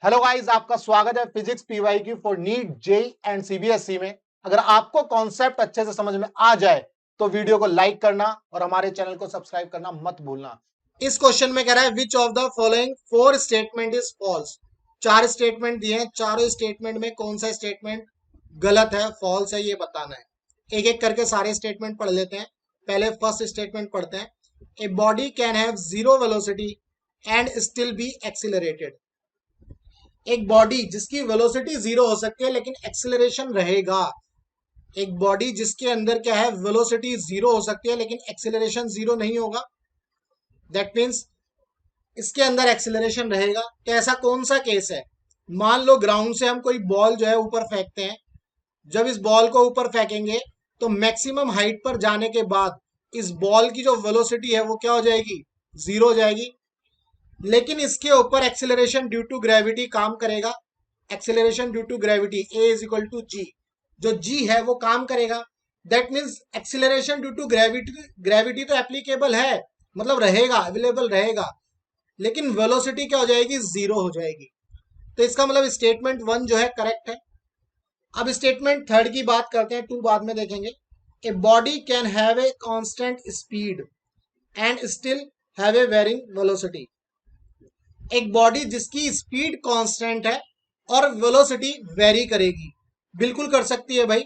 Hello guys, आपका स्वागत है फिजिक्स पीवाई की for NEET JEE and CBSE में। अगर आपको कॉन्सेप्ट अच्छे से समझ में आ जाए तो वीडियो को लाइक करना और हमारे चैनल को सब्सक्राइब करना मत भूलना। इस क्वेश्चन में कह रहा है which of the following four statement is false. चार स्टेटमेंट दिए हैं, चारों स्टेटमेंट में कौन सा स्टेटमेंट गलत है, फॉल्स है, ये बताना है। एक एक करके सारे स्टेटमेंट पढ़ लेते हैं। पहले फर्स्ट स्टेटमेंट पढ़ते हैं। A body can have zero velocity and still be accelerated. एक बॉडी जिसकी वेलोसिटी जीरो हो सकती है लेकिन एक्सेलरेशन रहेगा। एक बॉडी जिसके अंदर क्या है, वेलोसिटी जीरो हो सकती है लेकिन एक्सेलरेशन जीरो नहीं होगा। दैट मीन्स इसके अंदर एक्सेलरेशन रहेगा। तो ऐसा कौन सा केस है? मान लो ग्राउंड से हम कोई बॉल जो है ऊपर फेंकते हैं। जब इस बॉल को ऊपर फेंकेंगे तो मैक्सिमम हाइट पर जाने के बाद इस बॉल की जो वेलोसिटी है वो क्या हो जाएगी, जीरो हो जाएगी। लेकिन इसके ऊपर एक्सेलरेशन ड्यू टू ग्रेविटी काम करेगा। Acceleration due to gravity A is equal to G, जो जी है वो काम करेगा। That means acceleration due to gravity gravity तो एप्लीकेबल है, मतलब रहेगा, अवेलेबल रहेगा, लेकिन वेलोसिटी क्या हो जाएगी, जीरो हो जाएगी। तो इसका मतलब स्टेटमेंट वन जो है करेक्ट है। अब स्टेटमेंट थर्ड की बात करते हैं, टू बाद में देखेंगे। A body can have a constant speed and still have a varying velocity. एक बॉडी जिसकी स्पीड कांस्टेंट है और वेलोसिटी वेरी करेगी। बिल्कुल कर सकती है भाई।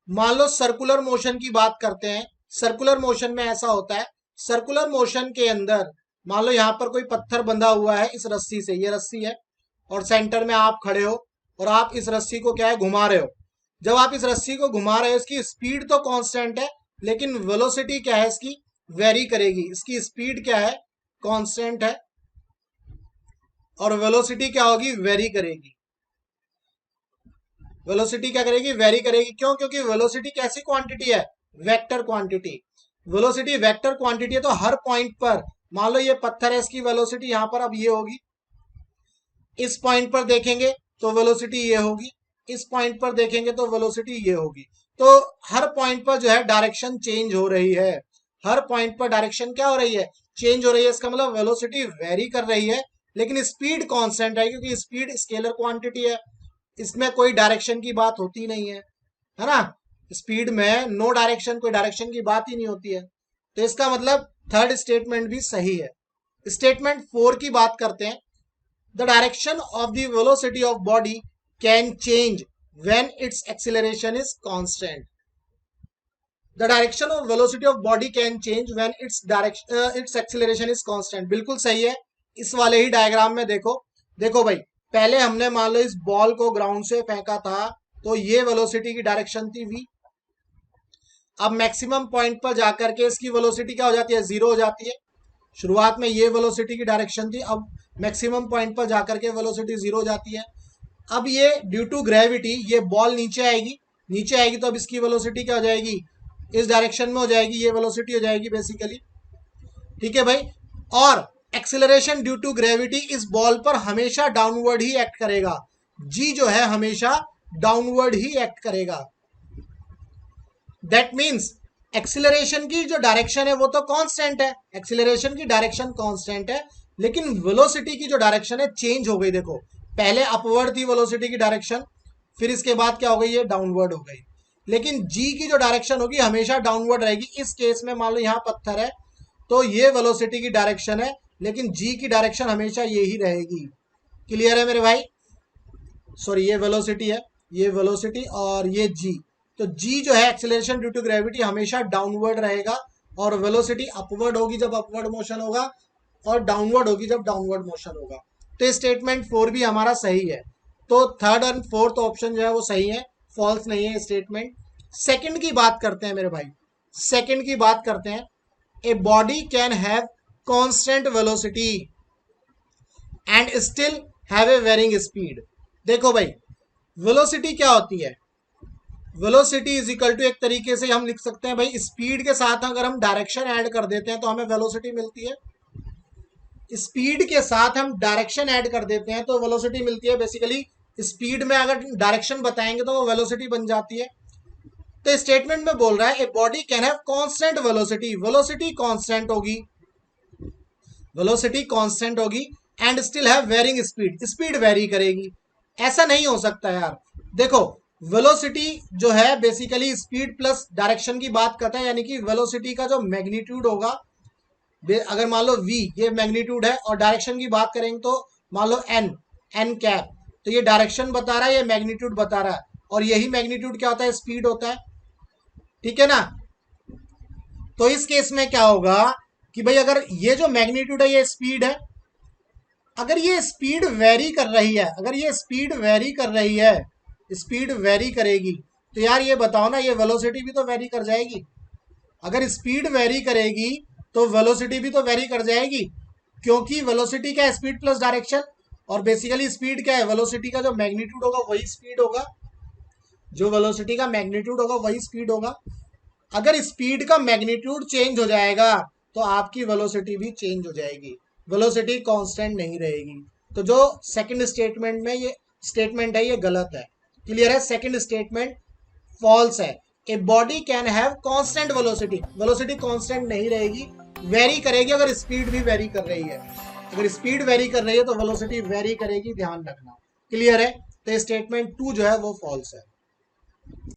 मान लो सर्कुलर मोशन की बात करते हैं। सर्कुलर मोशन में ऐसा होता है, सर्कुलर मोशन के अंदर मान लो यहां पर कोई पत्थर बंधा हुआ है इस रस्सी से, ये रस्सी है और सेंटर में आप खड़े हो और आप इस रस्सी को क्या है, घुमा रहे हो। जब आप इस रस्सी को घुमा रहे हो, इसकी स्पीड तो कांस्टेंट है लेकिन वेलोसिटी क्या है, इसकी वेरी करेगी। इसकी स्पीड क्या है, कांस्टेंट है और वेलोसिटी क्या होगी, वेरी करेगी। वेलोसिटी क्या करेगी, वेरी करेगी। क्यों? क्योंकि वेलोसिटी कैसी क्वांटिटी है, vector quantity. Velocity vector quantity है, तो हर पॉइंट पर मान लो ये पत्थर है, इसकी वेलोसिटी यहां पर अब ये होगी। इस पॉइंट पर देखेंगे तो वेलोसिटी ये होगी, इस पॉइंट पर देखेंगे तो वेलोसिटी ये होगी। तो हर पॉइंट पर जो है डायरेक्शन चेंज हो रही है। हर पॉइंट पर डायरेक्शन क्या हो रही है, चेंज हो रही है। इसका मतलब वेलोसिटी वेरी कर रही है लेकिन स्पीड कांस्टेंट है, क्योंकि स्पीड स्केलर क्वांटिटी है। इसमें कोई डायरेक्शन की बात होती नहीं है ना। स्पीड में नो डायरेक्शन, कोई डायरेक्शन की बात ही नहीं होती है। तो इसका मतलब थर्ड स्टेटमेंट भी सही है। स्टेटमेंट फोर की बात करते हैं। The direction of the velocity of body can change when it's acceleration is constant. The direction of velocity of body can change when it's acceleration is constant. बिल्कुल सही है। इस वाले ही डायग्राम में देखो, देखो भाई, पहले हमने मान लो इस बॉल को ग्राउंड से फेंका था तो ये वेलोसिटी की डायरेक्शन थी v। अब मैक्सिमम पॉइंट पर जाकर के इसकी वेलोसिटी क्या हो जाती है, जीरो हो जाती है। शुरुआत में ये वेलोसिटी की डायरेक्शन थी, अब मैक्सिमम पॉइंट पर जाकर के वेलोसिटी जीरो हो जाती है। अब ये ड्यू टू ग्रेविटी ये बॉल नीचे आएगी, नीचे आएगी तो अब इसकी वेलोसिटी क्या हो जाएगी, इस डायरेक्शन में हो जाएगी, ये वेलोसिटी हो जाएगी बेसिकली। ठीक है भाई। और एक्सेलरेशन ड्यू टू ग्रेविटी इस बॉल पर हमेशा डाउनवर्ड ही एक्ट करेगा। जी जो है हमेशा डाउनवर्ड ही एक्ट करेगा। दैट मीन्स एक्सिलरेशन की जो डायरेक्शन है वो तो कांस्टेंट है, एक्सिलरेशन की डायरेक्शन कांस्टेंट है, लेकिन वेलोसिटी की जो डायरेक्शन है चेंज हो गई। देखो, पहले अपवर्ड थी वेलोसिटी की डायरेक्शन, फिर इसके बाद क्या हो गई, ये डाउनवर्ड हो गई। लेकिन जी की जो डायरेक्शन होगी हमेशा डाउनवर्ड रहेगी। इस केस में मान लो यहां पत्थर है तो ये वेलोसिटी की डायरेक्शन है लेकिन जी की डायरेक्शन हमेशा ये ही रहेगी। क्लियर है मेरे भाई? सॉरी, ये वेलोसिटी है, ये वेलोसिटी और ये जी। तो जी जो है एक्सेलरेशन ड्यू टू ग्रेविटी हमेशा डाउनवर्ड रहेगा और वेलोसिटी अपवर्ड होगी जब अपवर्ड मोशन होगा और डाउनवर्ड होगी जब डाउनवर्ड मोशन होगा। तो स्टेटमेंट फोर भी हमारा सही है। तो थर्ड और फोर्थ ऑप्शन जो है वो सही है, फॉल्स नहीं है स्टेटमेंट। सेकंड की बात करते हैं मेरे भाई, सेकंड की बात करते हैं। A body can have constant velocity and still have a varying speed. देखो भाई, वेलोसिटी क्या होती है, वेलोसिटी इज इक्वल टू, एक तरीके से हम लिख सकते हैं भाई, स्पीड के साथ अगर हम डायरेक्शन ऐड कर देते हैं तो हमें वेलोसिटी मिलती है। स्पीड के साथ हम डायरेक्शन ऐड कर देते हैं तो वेलोसिटी मिलती है। बेसिकली स्पीड में अगर डायरेक्शन बताएंगे तो वो वेलोसिटी बन जाती है। तो स्टेटमेंट में बोल रहा है a body can have constant velocity, velocity constant होगी, वेलोसिटी कांस्टेंट होगी and still have varying speed, speed vary करेगी। ऐसा नहीं हो सकता यार। देखो वेलोसिटी जो है बेसिकली स्पीड प्लस डायरेक्शन की बात करता है, यानी कि वेलोसिटी का जो मैग्नीट्यूड होगा, अगर मान लो v ये मैग्नीट्यूड है और डायरेक्शन की बात करेंगे तो मान लो n कैप, तो ये डायरेक्शन बता रहा है, ये मैग्नीट्यूड बता रहा है, और यही मैग्नीट्यूड क्या होता है, स्पीड होता है। ठीक है ना। तो इस केस में क्या होगा कि भाई अगर ये जो मैग्नीट्यूड है ये स्पीड है, अगर ये स्पीड वेरी कर रही है, अगर ये स्पीड वेरी कर रही है, स्पीड वेरी करेगी, तो यार ये बताओ ना, ये वेलोसिटी भी तो वेरी कर जाएगी। अगर स्पीड वेरी करेगी तो वेलोसिटी भी तो वेरी कर जाएगी, क्योंकि वेलोसिटी क्या है, स्पीड प्लस डायरेक्शन, और बेसिकली स्पीड क्या है, वेलोसिटी का जो मैग्नीट्यूड होगा वही स्पीड होगा, जो वेलोसिटी का मैग्नीट्यूड होगा वही स्पीड होगा। अगर स्पीड का मैग्नीट्यूड चेंज हो जाएगा तो आपकी वेलोसिटी भी चेंज हो जाएगी, वेलोसिटी कांस्टेंट नहीं रहेगी। तो जो सेकंड स्टेटमेंट में ये स्टेटमेंट है ये गलत है। क्लियर है, सेकंड स्टेटमेंट फॉल्स है। A body can have constant velocity, velocity constant नहीं रहेगी, वेरी करेगी। अगर स्पीड भी वेरी कर रही है, अगर स्पीड वेरी कर रही है तो वेलोसिटी वेरी करेगी, ध्यान रखना। क्लियर है, तो स्टेटमेंट 2 जो है वो फॉल्स है।